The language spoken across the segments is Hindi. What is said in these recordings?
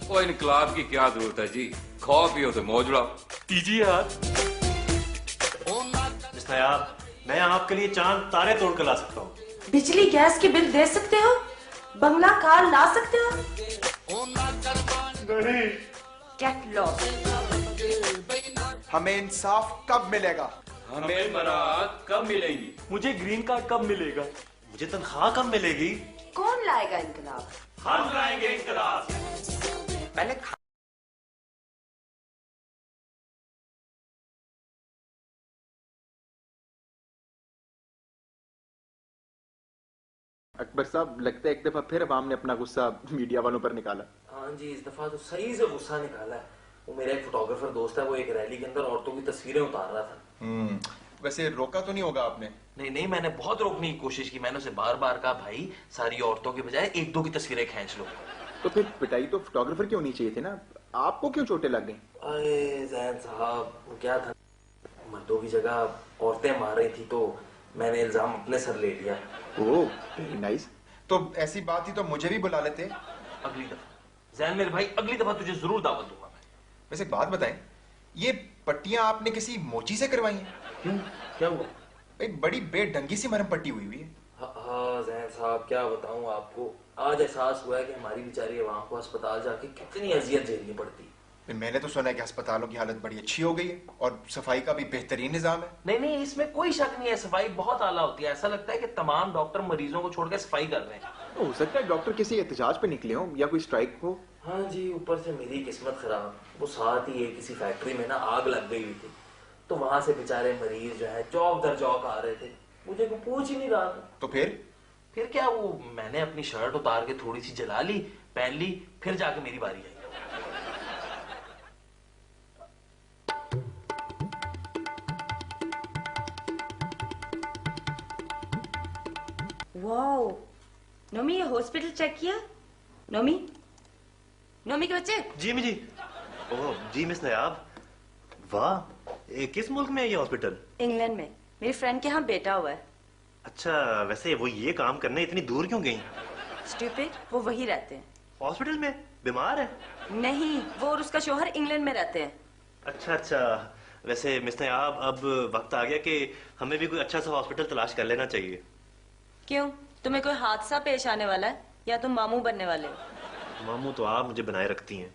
वो इनकलाब की क्या जरूरत है जी, खाओ पियो तो मौज उड़ाओ। दीजिए हाथ। मिस्टर याब, मैं आपके लिए चांद तारे तोड़ कर ला सकता हूँ। बिजली गैस के बिल दे सकते हो, बंगला कार ला सकते हो। नहीं। Get lost. हमें इंसाफ कब मिलेगा? हमें बरात कब मिलेगी? मुझे ग्रीन कार्ड कब मिलेगा? मुझे तनख्वाह कब मिलेगी? कौन लाएगा इनकलाब? हम लाएंगे इनकलाब। पहले अकबर साहब, लगता है एक दफा फिर अवाम ने अपना गुस्सा मीडिया वालों पर निकाला। हाँ जी, इस दफा तो सही से गुस्सा निकाला है। वो मेरा एक फोटोग्राफर दोस्त है, वो एक रैली के अंदर औरतों की तस्वीरें उतार रहा था। वैसे रोका तो नहीं होगा आपने? नहीं नहीं, मैंने बहुत रोकने की कोशिश की। मैंने उसे बार बार कहा, भाई सारी औरतों के बजाय एक दो की तस्वीरें खींच लो। तो फिर पिटाई तो फोटोग्राफर की होनी चाहिए थी ना, आपको क्यों चोटें लग गई? अरे जैन साहब, वो क्या था, मर्दों की जगह औरतें मार रही थी तो मैंने इल्जाम अपने सर ले लिया। Oh very nice. तो ऐसी बात ही तो मुझे भी बुला लेते। अगली दफा जैन मेरे भाई, अगली दफा तुझे जरूर दावत दूंगा मैं। वैसे एक बात बताएं, ये पट्टियां आपने किसी मोची से करवाई हैं? क्यों, क्या हुआ? एक बड़ी बेढंगी सी मरहम पट्टी हुई है। हाँ जैन साहब, क्या बताऊं आपको, आज एहसास हुआ है कि हमारी बेचारी अवाम को अस्पताल जाके कितनी अजियत झेलनी पड़ती। मैंने तो सुना है कि अस्पतालों की हालत बड़ी अच्छी हो गई है और सफाई का भी बेहतरीन निजाम है। नहीं नहीं, इसमें कोई शक नहीं है, सफाई बहुत आला होती है। ऐसा लगता है कि तमाम डॉक्टर मरीजों को छोड़कर सफाई कर रहे हैं। हो सकता है डॉक्टर किसी एहतजाज पे निकले हो या कोई स्ट्राइक हो। हाँ जी, ऊपर से मेरी किस्मत खराब, वो साथ ही किसी फैक्ट्री में ना आग लग गई हुई थी, तो वहां से बेचारे मरीज जो है चौक दर चौक आ रहे थे, मुझे कोई पूछ ही नहीं रहा था। तो फिर क्या, वो मैंने अपनी शर्ट उतार के थोड़ी सी जला ली, पहन ली, फिर जाके मेरी बारी आई। वाओ, नोमी ये हॉस्पिटल चेक किया? नोमी, नोमी के बच्चे। जी मिजी। ओह जी मिस नयाब, वाह, किस मुल्क में है ये हॉस्पिटल? इंग्लैंड में, मेरी फ्रेंड के यहाँ बेटा हुआ है। अच्छा, वैसे वो ये काम करने इतनी दूर क्यों गई? स्टूपिड, वो वही रहते हैं। हॉस्पिटल में? बीमार है? नहीं, वो और उसका शोहर इंग्लैंड में रहते हैं। अच्छा अच्छा, वैसे मिस नयाब, अब वक्त आ गया कि हमें भी कोई अच्छा सा हॉस्पिटल तलाश कर लेना चाहिए। क्यों, तुम्हें कोई हादसा पेश आने वाला है या तुम मामू बनने वाले हो? मामू तो आप मुझे बनाए रखती हैं।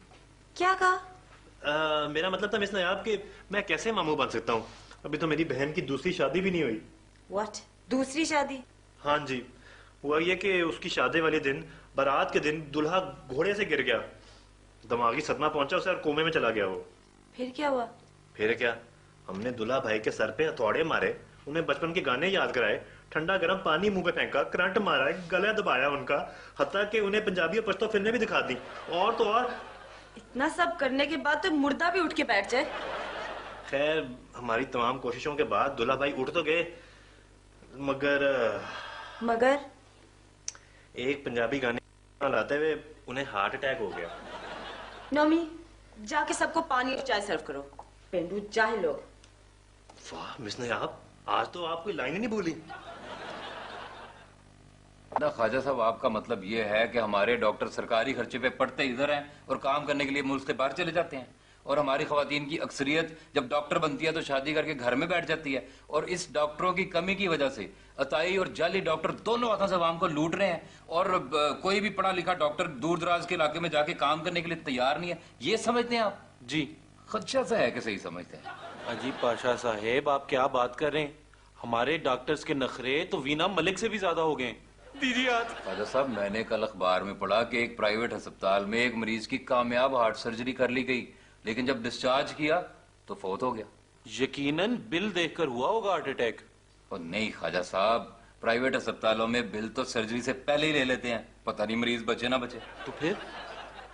क्या कहा? मेरा मतलब था मिस नयाब कि मैं कैसे मामू बन सकता हूँ, अभी तो मेरी बहन की दूसरी शादी भी नहीं हुई। व्हाट, दूसरी शादी? हाँ जी, हुआ ये कि उसकी शादी वाले दिन, बारात के दिन, दुल्हा घोड़े से गिर गया, दिमागी सदमा पहुंचा उसे और कोमे में चला गया वो। फिर क्या हुआ? फिर क्या, हमने दुल्हा भाई के सर पे हथौड़े मारे, उन्हें बचपन के गाने याद कराए, ठंडा गर्म पानी मुंह पे फेंका, करंट मारा, गला दबाया उनका, हत्ता कि उन्हें पंजाबी और पश्तो फिल्में भी दिखा दी। और तो और इतना सब करने के बाद तो मुर्दा भी उठ के बैठ जाए। खैर, हमारी तमाम कोशिशों के बाद दुल्हा भाई उठ तो गए, मगर एक पंजाबी गाने लाते हुए उन्हें हार्ट अटैक हो गया। नोमी, जाके सबको पानी और चाय सर्व करो, पेंडू जाहिल लोग। वाह मिस नयाब, आज तो आप कोई लाइन ही नहीं भूली। ना ख्वाजा साहब, आपका मतलब ये है कि हमारे डॉक्टर सरकारी खर्चे पे पढ़ते इधर हैं और काम करने के लिए मुल्क से बाहर चले जाते हैं, और हमारी खवातीन की अक्सरियत जब डॉक्टर बनती है तो शादी करके घर में बैठ जाती है, और इस डॉक्टरों की कमी की वजह से अताई और जाली डॉक्टर दोनों हाथों से आवाम को लूट रहे हैं, और कोई भी पढ़ा लिखा डॉक्टर दूर दराज के इलाके में जाके काम करने के लिए तैयार नहीं है। ये समझते हैं आप? जी। खदशा सा है कि सही समझते हैं? अजीब पाशा साहेब, आप क्या बात कर रहे हैं? हमारे डॉक्टर्स के नखरे तो वीना मलिक से भी ज्यादा हो गए। दीजिए हाथ। ख्वाजा साहब, मैंने कल अखबार में पढ़ा कि एक प्राइवेट अस्पताल में एक मरीज की कामयाब हार्ट सर्जरी कर ली गई, लेकिन जब डिस्चार्ज किया तो फौत हो गया। यकीनन बिल देखकर हुआ होगा हार्ट अटैक। और नहीं ख्वाजा साहब, प्राइवेट अस्पतालों में बिल तो सर्जरी से पहले ही ले लेते हैं, पता नहीं मरीज बचे ना बचे। तो फिर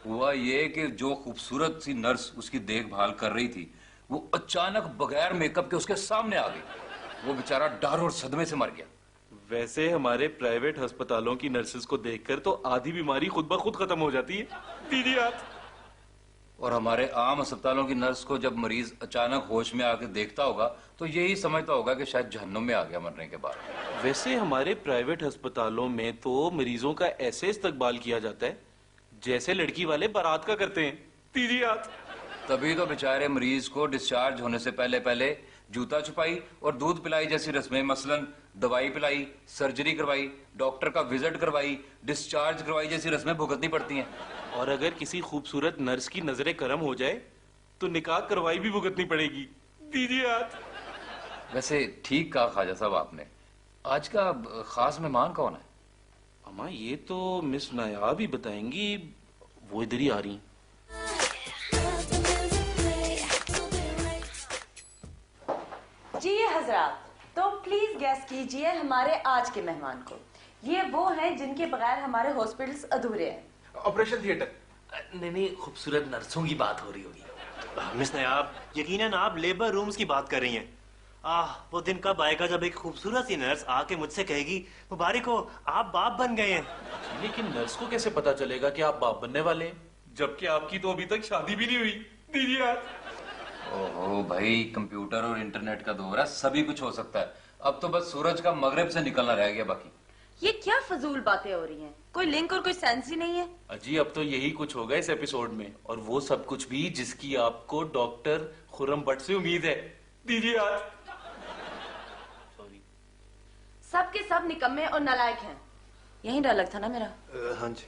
हुआ ये कि जो खूबसूरत सी नर्स उसकी देखभाल कर रही थी, वो अचानक बगैर मेकअप के उसके सामने आ गई। वो बेचारा डर और सदमे से मर गया। वैसे हमारे प्राइवेट अस्पतालों की नर्सेज को देखकर तो आधी बीमारी खुद ब खुद खत्म हो जाती है। दीदी हाथ। और हमारे आम अस्पतालों की नर्स को जब मरीज अचानक होश में आके देखता होगा तो यही समझता होगा कि शायद जहन्नुम में आ गया मरने के बाद। वैसे हमारे प्राइवेट अस्पतालों में तो मरीजों का ऐसे इस्तकबाल किया जाता है जैसे लड़की वाले बारात का करते हैं। दीजिए हाथ। तभी तो बेचारे मरीज को डिस्चार्ज होने से पहले पहले जूता छुपाई और दूध पिलाई जैसी रस्में, मसलन दवाई पिलाई, सर्जरी करवाई, डॉक्टर का विजिट करवाई, डिस्चार्ज करवाई जैसी रस्में भुगतनी पड़ती हैं। और अगर किसी खूबसूरत नर्स की नजरें करम हो जाए तो निकाह करवाई भी भुगतनी पड़ेगी। दीजिए हाथ। वैसे ठीक कहा ख्वाजा साहब आपने। आज का खास मेहमान कौन है? अम्मा ये तो मिस नायाब ही बताएंगी, वो इधर ही आ रही। जी हजरात, तो प्लीज गैस कीजिए हमारे आज के मेहमान को। ये वो हैं जिनके बगैर हमारे हॉस्पिटल्स अधूरे हैं। Operation theatre. नहीं, खूबसूरत नर्सों की बात हो रही होगी। मिस नायाब, यकीनन आप लेबर रूम्स की बात कर रही हैं। वो दिन कब आएगा जब एक खूबसूरत सी नर्स आके मुझसे कहेगी मुबारक हो, आप बाप बन गए हैं। लेकिन नर्स को कैसे पता चलेगा कि आप बाप बनने वाले हैं, जबकि आपकी तो अभी तक शादी भी नहीं हुई। दीजिए हाथ। ओहो भाई, कंप्यूटर और इंटरनेट का दौर है, सभी कुछ हो सकता है। अब तो बस सूरज का मगरिब से निकलना रह गया बाकी। ये क्या फजूल बातें हो रही हैं? कोई लिंक और कोई सेंस ही नहीं है। अजी अब तो यही कुछ होगा इस एपिसोड में, और वो सब कुछ भी जिसकी आपको डॉक्टर खुर्रम भट्ट से उम्मीद है। दीजिए हाथ। सॉरी। सब के सब निकम्मे और नालायक हैं। यही डायलॉग था ना मेरा? हाँ जी।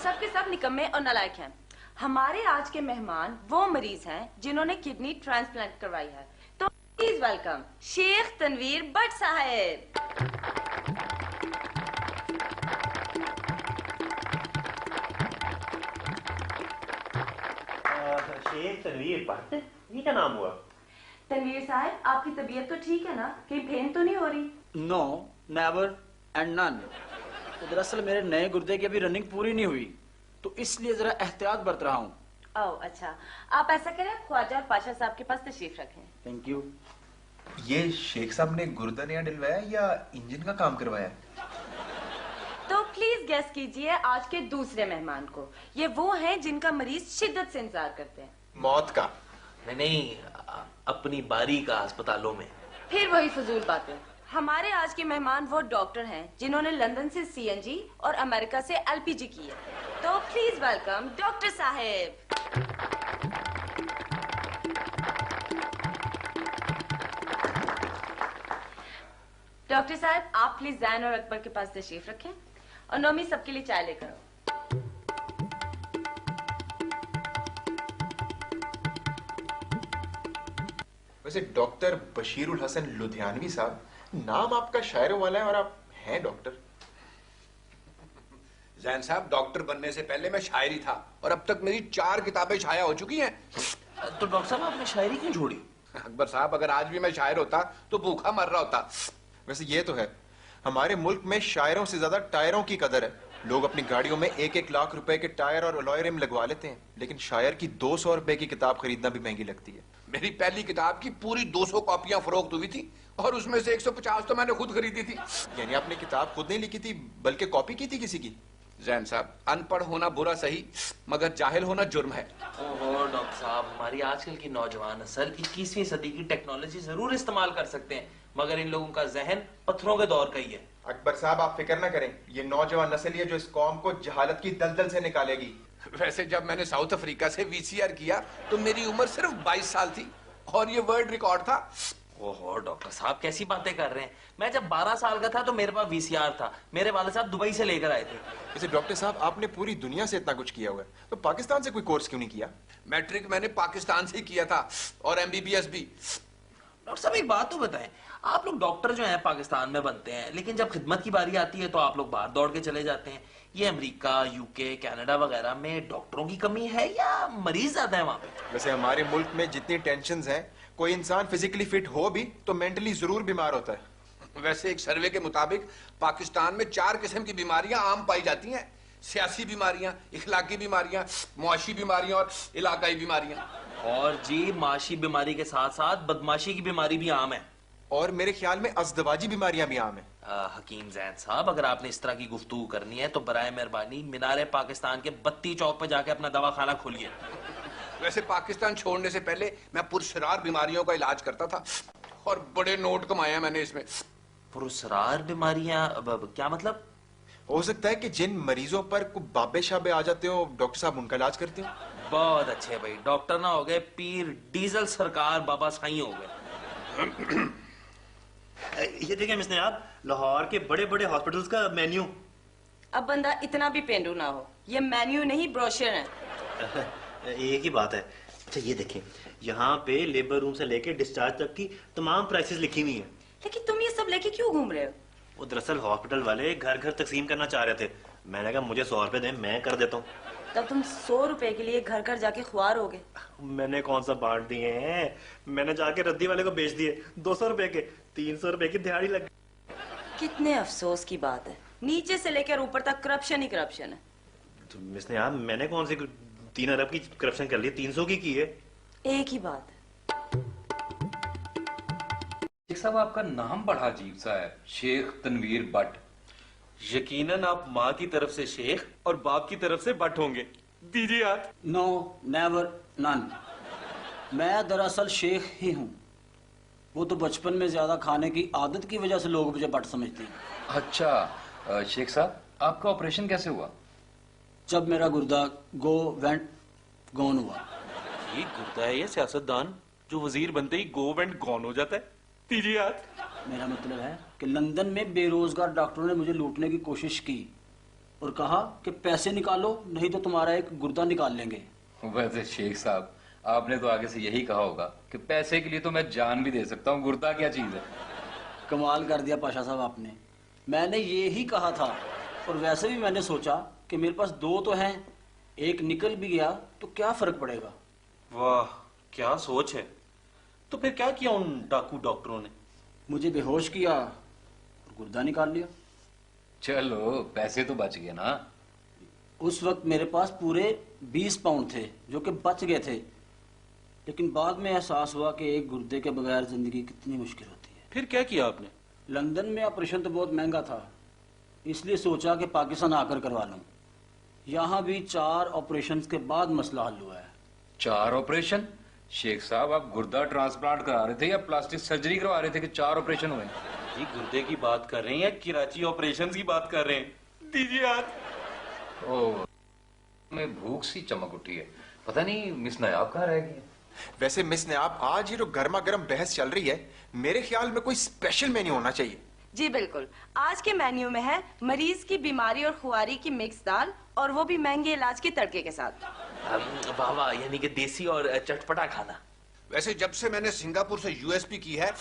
सब के सब निकम्मे और नालायक हैं। हमारे आज के मेहमान वो मरीज हैं जिन्होंने किडनी ट्रांसप्लांट करवाई है। तो प्लीज वेलकम शेख तनवीर भट्ट साहब। शेख तनवीर भट्ट, ये क्या नाम हुआ? तनवीर साहब, आपकी तबीयत तो ठीक है ना? कहीं पेन तो नहीं हो रही? No, never and none. तो दरअसल मेरे नए गुर्दे की अभी रनिंग पूरी नहीं हुई, तो इसलिए जरा एहतियात बरत रहा हूँ। ओह अच्छा, आप ऐसा करें, ख्वाजा और पाशा साहब के पास तशरीफ रखें। Thank you. ये शेख साहब ने गुर्दा नया डलवाया या इंजन का काम करवाया? तो प्लीज गेस कीजिए आज के दूसरे मेहमान को। ये वो हैं जिनका मरीज शिद्दत से इंतजार करते हैं। मौत का? नहीं, अपनी बारी का अस्पतालों में। फिर वही फजूल बातें। हमारे आज के मेहमान वो डॉक्टर हैं जिन्होंने लंदन से सीएनजी और अमेरिका से एलपीजी की है। तो प्लीज वेलकम डॉक्टर साहेब। डॉक्टर साहब, आप प्लीज जैन और अकबर के पास तशरीफ रखें, और नोमी सबके लिए चाय लेकर आओ। वैसे डॉक्टर बशीरुल हसन लुधियानवी साहब, नाम आपका शायरों वाला है और आप हैं डॉक्टर। जैन साहब, डॉक्टर बनने से पहले मैं शायरी था और अब तक मेरी 4 किताबें शाया हो चुकी हैं। तो डॉक्टर साहब आपने शायरी क्यों छोड़ी? अकबर साहब, अगर आज भी मैं शायर होता तो भूखा मर रहा होता। वैसे ये तो है, हमारे मुल्क में शायरों से ज्यादा टायरों की कदर है। लोग अपनी गाड़ियों में 1-1 लाख रुपए के टायर और अलॉय रिम लगवा लेते हैं, लेकिन शायर की 200 रुपए की किताब खरीदना भी महंगी लगती है। मेरी पहली किताब की पूरी 200 कॉपियां फरोख्त हुई थी और उसमें से 150 तो मैंने खुद खरीदी थी। यानी आपने किताब खुद नहीं लिखी थी बल्कि कॉपी की थी किसी की? जैन साहब, अनपढ़ होना बुरा सही, मगर जाहिल होना जुर्म है। ओहो डॉक्टर साहब, हमारी आजकल की नौजवान नस्ल 21वीं सदी की टेक्नोलॉजी जरूर इस्तेमाल कर सकते हैं, मगर इन लोगों का जहन पत्थरों के दौर का ही है। अकबर साहब आप फिक्र ना करें, ये नौजवान नस्ल है जो इस कौम को जहालत की दलदल से निकालेगी। वैसे जब मैंने साउथ अफ्रीका से वीसीआर किया तो मेरी उम्र सिर्फ 22 साल थी और ये वर्ल्ड रिकॉर्ड था। ओहो डॉक्टर साहब, कैसी बातें कर रहे हैं? मैं जब 12 साल का था तो मेरे पास वीसीआर था, मेरे वाले साहब दुबई से लेकर आए थे। वैसे डॉक्टर साहब, आपने पूरी दुनिया से इतना कुछ किया हुआ है, तो पाकिस्तान से कोई कोर्स क्यों नहीं किया? मैट्रिक मैंने पाकिस्तान से ही किया था और एमबीबीएस भी। डॉक्टर साहब एक बात तो बताएं, आप लोग डॉक्टर जो हैं पाकिस्तान में बनते हैं, लेकिन जब खिदमत की बारी आती है तो आप लोग बाहर दौड़ के चले जाते हैं। ये अमेरिका, यूके, कनाडा वगैरह में डॉक्टरों की कमी है या मरीज ज्यादा है वहां पे? वैसे हमारे मुल्क में जितनी टेंशन्स हैं, कोई इंसान फिजिकली फिट हो भी तो मेंटली जरूर बीमार होता है। वैसे एक सर्वे के मुताबिक पाकिस्तान में 4 किस्म की बीमारियां आम पाई जाती हैं। सियासी बीमारियां, इखलाकी बीमारियां, मुआशी बीमारियां और इलाकाई बीमारियां। और जी माशी बीमारी के साथ साथ बदमाशी की बीमारी भी आम है। और मेरे ख्याल में अज़दवाजी बीमारियां भी आम है। हकीम जैन साहब, अगर आपने इस तरह की गुफ्तगू करनी है तो बराए मेहरबानी मीनारे पाकिस्तान के बत्ती चौक पे जाके अपना दवाखाना खोलिए। वैसे पाकिस्तान छोड़ने से पहले मैं पुरस्रार बीमारियों का इलाज करता था और बड़े नोट कमाए हैं मैंने इसमें। पुरस्रार बीमारियां क्या मतलब? हो सकता है कि जिन मरीजों पर कुछ बाबे शाबे आ जाते हो डॉक्टर साहब उनका इलाज करते हो। बहुत अच्छे भाई, डॉक्टर ना हो गए पीर डीजल सरकार बाबा साईं हो गए। ये देखिए मिस नायाब, लाहौर के बड़े बड़े हॉस्पिटल्स का मेन्यू। अब बंदा इतना भी पेंडू ना हो, ये मेन्यू नहीं ब्रोशर है। एक ही बात है। अच्छा ये देखिए, यहाँ पे लेबर रूम से लेके डिस्चार्ज तक की तमाम प्राइसेस लिखी हुई हैं। लेकिन तुम ये सब लेके क्यों घूम रहे हो? वो दरअसल हॉस्पिटल वाले घर घर तकसीम करना चाह रहे थे। मैंने कहा मुझे 100 रुपए दें, मैं कर देता हूँ। तब तुम 100 रुपए के लिए घर घर जाके ख्वार होगे। मैंने कौन सा बांट दिए हैं, मैंने जाके रद्दी वाले को बेच दिए 200 रुपए के। 300 रुपए की दिहाड़ी लग। कितने अफसोस की बात है, नीचे से लेकर ऊपर तक करप्शन ही करप्शन है। तो मिस नायाब, मैंने कौन सी 3 अरब की करप्शन कर ली, 300 की है। एक ही बात है। शेख साहब आपका नाम बड़ा अजीब सा है, शेख तनवीर बट। यकीनन आप माँ की तरफ से शेख और बाप की तरफ से बट होंगे। दीजिए हाथ। No, never, none. मैं दरअसल शेख ही हूँ। वो तो बचपन में ज्यादा खाने की आदत की वजह से लोग मुझे बट समझते हैं। अच्छा शेख साहब, आपका ऑपरेशन कैसे हुआ? जब मेरा गुर्दा गॉन हुआ। ये गुर्दा है या सियासतदान जो वजीर बनते ही गो एंड गॉन हो जाता है? दीजिए हाथ। मेरा मतलब है कि लंदन में बेरोजगार डॉक्टरों ने मुझे लूटने की कोशिश की और कहा कि पैसे निकालो नहीं तो तुम्हारा एक गुर्दा निकाल लेंगे। वैसे शेख साहब, आपने तो आगे से यही कहा होगा कि पैसे के लिए तो मैं जान भी दे सकता हूँ, गुर्दा क्या चीज है। कमाल कर दिया पाशा साहब आपने। मैंने ये ही कहा था, और वैसे भी मैंने सोचा कि मेरे पास 2 तो हैं, एक निकल भी गया तो क्या फर्क पड़ेगा। वाह क्या सोच है। तो फिर क्या किया उन डाकू डॉक्टरों ने? मुझे बेहोश किया और गुर्दा निकाल लिया। चलो पैसे तो बच गए ना। उस वक्त मेरे पास पूरे 20 पाउंड थे जो कि बच गए थे, लेकिन बाद में एहसास हुआ कि एक गुर्दे के बगैर जिंदगी कितनी मुश्किल होती है। फिर क्या किया आपने? लंदन में ऑपरेशन तो बहुत महंगा था, इसलिए सोचा कि पाकिस्तान आकर करवा लूं। यहाँ भी 4 ऑपरेशन के बाद मसला हल हुआ है। 4 ऑपरेशन? शेख साहब आप गुर्दा ट्रांसप्लांट करा रहे थे या प्लास्टिक सर्जरी करवा रहे थे कि 4 ऑपरेशन हुए? ये गुर्दे की बात कर रहे हैं या कराची ऑपरेशन की बात कर रहे हैं? दीजिए हाथ। ओह, मैं भूख सी चमक उठी है, पता नहीं मिस नायाब कहाँ रह गई है। वैसे मिस ने आप आज ये जो गर्मा गर्म बहस चल रही है, मेरे ख्याल में कोई स्पेशल मेन्यू होना चाहिए। जी बिल्कुल, आज के मेन्यू में है मरीज की बीमारी और खुआरी की मिक्स दाल, और वो भी महंगे इलाज के तड़के के साथ। वाह वाह, यानी कि देसी और चटपटा खाना। वैसे जब से मैंने सिंगापुर से यूएसपी की है,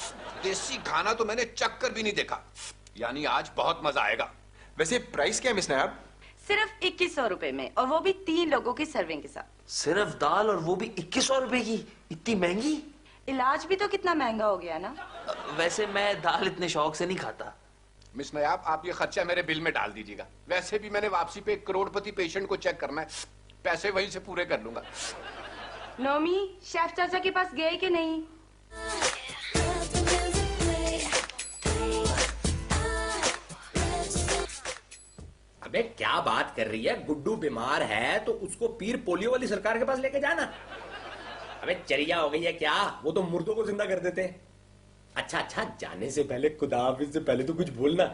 देसी खाना तो मैंने चक्कर भी नहीं देखा। यानी आज बहुत मजा आएगा। वैसे प्राइस क्या है मिस नायाब? सिर्फ 2100 रुपए में, और वो भी 3 लोगों की सर्विंग के साथ। सिर्फ दाल और वो भी 2100 रुपए की? इतनी महंगी? इलाज भी तो कितना महंगा हो गया ना। वैसे मैं दाल इतने शौक से नहीं खाता। मिस नायाब, आप ये खर्चा मेरे बिल में डाल दीजिएगा। वैसे भी मैंने वापसी पे एक करोड़पति पेशेंट को चेक करना है, पैसे वहीं से पूरे कर लूंगा। नोमी, शेफ चाचा के पास गए कि नहीं? अबे क्या बात कर रही है, गुड्डू बीमार है तो उसको पीर पोलियो वाली सरकार के पास लेके जाना। अबे चरिया हो गई है क्या, वो तो मुर्दों को जिंदा कर देते हैं। अच्छा अच्छा, जाने से पहले खुदा हाफिज से पहले तो कुछ बोलना।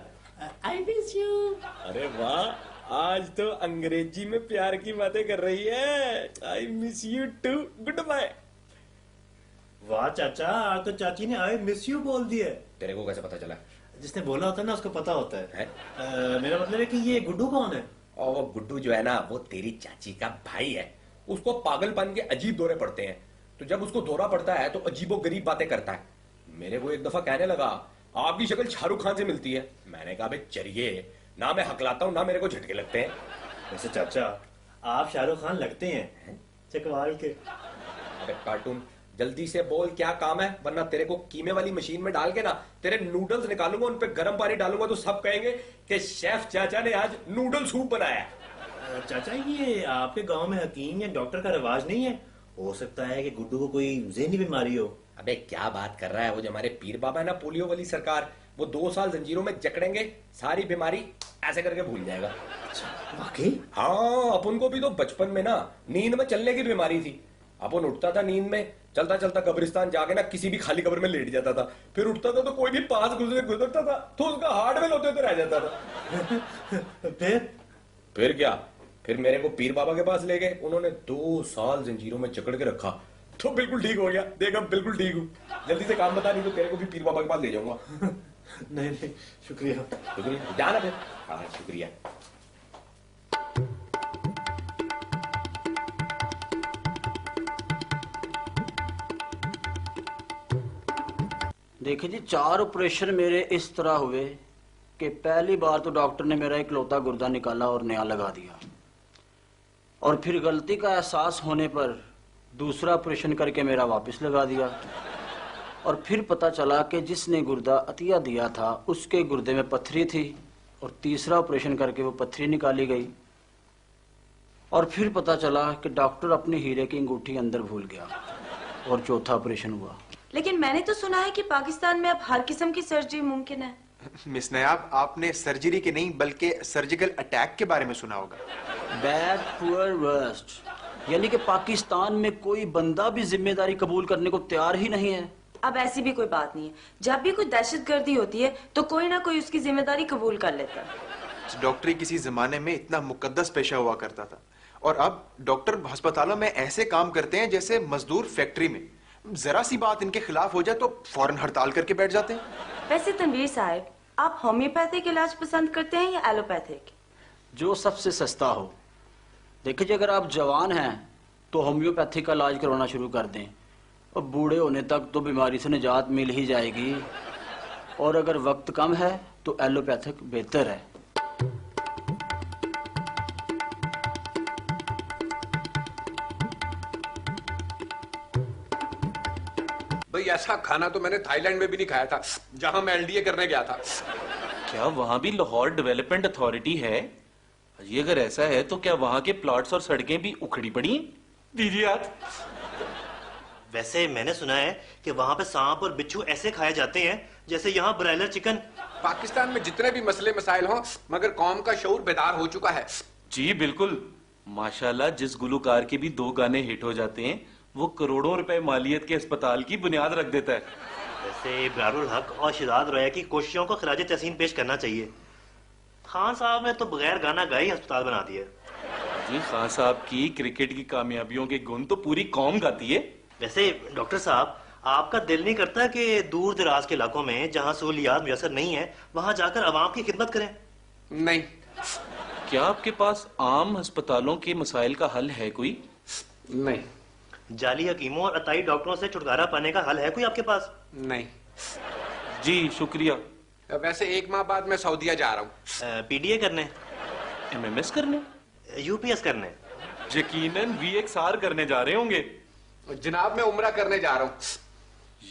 आई मिस यू। अरे वाह, आज तो अंग्रेजी में प्यार की बातें कर रही है। I miss you too, goodbye. वाह चाचा, आज तो चाची ने आई मिस यू बोल दिया। तेरे को कैसे पता चला? जिसने बोला होता है ना उसको पता होता है। मेरा मतलब है कि ये गुड्डू कौन है? और वो गुड्डू जो है ना, वो तेरी चाची का भाई है। उसको पागलपन के अजीब दौरे पड़ते हैं, तो जब उसको दौरा पड़ता है तो अजीबो गरीब बातें करता है। मेरे को एक दफा कहने लगा आपकी शक्ल शाहरुख खान से मिलती है। मैंने कहा भाई चरिए, ना मैं हकलाता हूँ ना मेरे को झटके लगते हैं। वैसे चाचा आप शाहरुख खान लगते हैं चकवाल के। अबे कार्टून, जल्दी से बोल क्या काम है, वरना तेरे को कीमे वाली मशीन में डाल के ना तेरे नूडल्स निकालूंगा, उन पे गर्म पानी डालूंगा तो सब कहेंगे कि शेफ चाचा ने आज नूडल सूप बनाया। चाचा ये आपके गांव में हकीम या डॉक्टर का रिवाज नहीं है? हो सकता है कि गुड्डू को कोई ज़हनी बीमारी हो। अबे क्या बात कर रहा है, वो जो हमारे पीर बाबा है ना पोलियो वाली सरकार, वो 2 साल जंजीरों में जकड़ेंगे, सारी बीमारी ऐसे करके भूल जाएगा। वाकई? हाँ, अपन को भी तो बचपन में ना नींद में चलने की बीमारी थी, अपन उठता था नींद में, चलता चलता कब्रिस्तान जाके ना किसी भी खाली कब्र में लेट जाता था, फिर उठता था तो कोई भी पास गुजरता था तो उसका हार्ट फेल होते रह जाता था। फिर क्या, फिर मेरे को पीर बाबा के पास ले गए, उन्होंने 2 साल जंजीरों में जकड़ के रखा, तो बिल्कुल ठीक हो गया। देख अब बिल्कुल ठीक हूँ। जल्दी से काम बता, नहीं तो तेरे को भी पीर बाबा के पास ले जाऊंगा। नहीं नहीं, शुक्रिया। शुक्रिया, जाना फिर। हाँ शुक्रिया। देखिए जी, 4 ऑपरेशन मेरे इस तरह हुए कि पहली बार तो डॉक्टर ने मेरा इकलौता गुर्दा निकाला और नया लगा दिया, और फिर गलती का एहसास होने पर दूसरा ऑपरेशन करके मेरा वापस लगा दिया, और फिर पता चला कि जिसने गुर्दा अतिया दिया था उसके गुर्दे में पत्थरी थी, और तीसरा ऑपरेशन करके वो पत्थरी निकाली गई, और फिर पता चला कि डॉक्टर अपनी हीरे की अंगूठी अंदर भूल गया, और चौथा ऑपरेशन हुआ। लेकिन मैंने तो सुना है कि पाकिस्तान में अब हर किस्म की सर्जरी मुमकिन है। मिस नयाब, आपने सर्जरी के नहीं बल्कि सर्जिकल अटैक के बारे में सुना होगा। बैड पुअर वर्स्ट, यानी कि पाकिस्तान में कोई बंदा भी जिम्मेदारी कबूल करने को तैयार ही नहीं है। अब ऐसी भी कोई बात नहीं है, जब भी कोई दहशतगर्दी होती है तो कोई ना कोई उसकी जिम्मेदारी कबूल कर लेता है। डॉक्टरी किसी जमाने में इतना मुकद्दस पेशा हुआ करता था, और अब डॉक्टर अस्पतालों में ऐसे काम करते हैं जैसे मजदूर फैक्ट्री में। जरा सी बात इनके खिलाफ हो जाए तो फौरन हड़ताल करके बैठ जाते हैं। वैसे तनवीर साहब, आप होम्योपैथिक इलाज पसंद करते हैं या एलोपैथिक? जो सबसे सस्ता हो। देखिए, अगर आप जवान हैं तो होम्योपैथिक का इलाज करवाना शुरू कर दें, और बूढ़े होने तक तो बीमारी से निजात मिल ही जाएगी, और अगर वक्त कम है तो एलोपैथिक बेहतर है। भाई ऐसा खाना तो मैंने थाईलैंड में भी नहीं खाया था, जहां मैं एलडीए करने गया था। क्या वहां भी लाहौर डेवलपमेंट अथॉरिटी है? ये अगर ऐसा है तो क्या वहां के प्लॉट्स और सड़कें भी उखड़ी पड़ी? दीजिए हाथ। वैसे मैंने सुना है कि वहाँ पे सांप और बिच्छू ऐसे खाए जाते हैं जैसे यहाँ ब्रायलर चिकन। पाकिस्तान में जितने भी मसले मसाइल हों, मगर कौम का शऊर बेदार हो चुका है। जी बिल्कुल, माशाल्लाह जिस गुलूकार के भी 2 गाने हिट हो जाते हैं वो करोड़ों रुपए मालियत के अस्पताल की बुनियाद रख देता है। वैसे इब्रारुल हक और शिदात रोया की कोशिशों को खराज तहसीन पेश करना चाहिए। खान साहब ने तो बगैर गाना गाए ही अस्पताल बना दिया। जी, खान साहब की क्रिकेट की कामयाबियों के गुण तो पूरी कौम गाती है। वैसे डॉक्टर साहब, आपका दिल नहीं करता कि दूर दराज के इलाकों में जहाँ सहूलियात मुयसर नहीं है वहां जाकर अवाम की खिदमत करें? नहीं। क्या आपके पास आम अस्पतालों के मसाइल का हल है कोई? नहीं। जाली हकीमों और अताई डॉक्टरों से छुटकारा पाने का हल है कोई आपके पास? नहीं। जी शुक्रिया। वैसे 1 माह बाद मैं सऊदीया जा रहा हूँ। पीडीए करने? एमएमएस करने? यूपीएस करने? यकीनन वीएक्सआर करने जा रहे होंगे। जनाब मैं उम्रा करने जा रहा हूँ।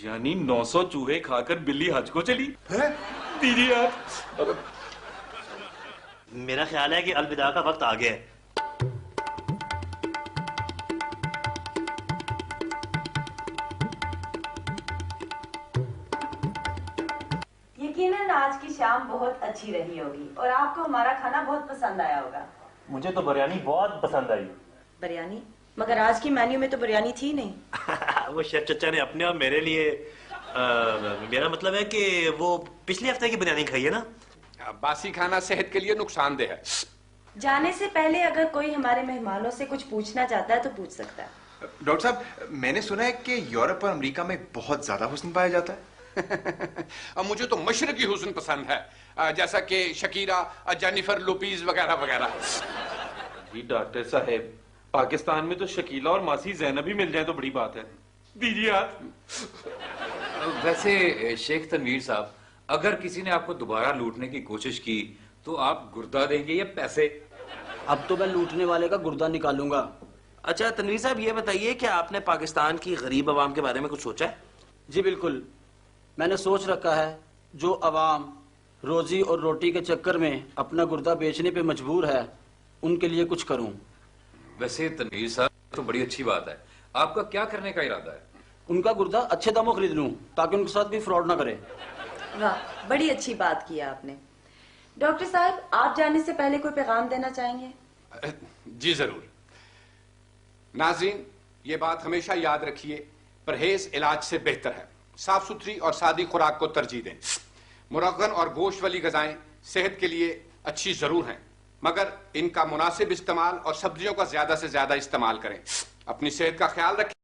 यानी 900 चूहे खाकर बिल्ली हज को चली? दीजिए आप। मेरा ख्याल है कि अलविदा का वक्त आ गया है। यकीनन आज की शाम बहुत अच्छी रही होगी और आपको हमारा खाना बहुत पसंद आया होगा। मुझे तो बिरयानी बहुत पसंद आई। बिरयानी? मगर आज की मेन्यू में तो बिरयानी थी नहीं। वो शेफ चचा ने अपने और मेरे लिए मेरा मतलब है कि वो पिछले हफ्ते की बिरयानी खाई है ना। बासी खाना सेहत के लिए नुकसानदेह है। जाने से पहले अगर कोई हमारे मेहमानों से कुछ पूछना चाहता है तो पूछ सकता है। डॉक्टर साहब, मैंने सुना है कि यूरोप और अमेरिका में बहुत ज्यादा हुस्न पाया जाता है। अब मुझे तो मशरकी हुस्न पसंद है, जैसा कि शकीरा, जेनिफर लोपीज वगैरह वगैरह। जी डॉक्टर साहब, पाकिस्तान में तो शकीला और मासी ज़ैनब ही मिल जाए तो बड़ी बात है। दीजिए हाथ। वैसे शेख तनवीर साहब, अगर किसी ने आपको दोबारा लूटने की कोशिश की तो आप गुर्दा देंगे या पैसे? अब तो मैं लूटने वाले का गुर्दा निकालूंगा। अच्छा तनवीर साहब, ये बताइए कि आपने पाकिस्तान की गरीब आवाम के बारे में कुछ सोचा है? जी बिल्कुल, मैंने सोच रखा है जो अवाम रोजी और रोटी के चक्कर में अपना गुर्दा बेचने पे मजबूर है उनके लिए कुछ करूं। वैसे तनवीर साहब, तो बड़ी अच्छी बात है। आपका क्या करने का इरादा है? उनका गुर्दा अच्छे दामों खरीद लूं ताकि उनके साथ कोई फ्रॉड ना करे। वाह, बड़ी अच्छी बात की आपने। डॉक्टर साहब, आप जाने से पहले कोई पैगाम देना चाहेंगे? जी जरूर। नाज़रीन, ये बात हमेशा याद रखिए, परहेज इलाज से बेहतर है। साफ सुथरी और सादी खुराक को तरजीह दें। मुरगन और गोश्त वाली ग़िज़ाएं सेहत के लिए अच्छी जरूर हैं, मगर इनका मुनासिब इस्तेमाल और सब्जियों का ज्यादा से ज्यादा इस्तेमाल करें। अपनी सेहत का ख्याल रखें।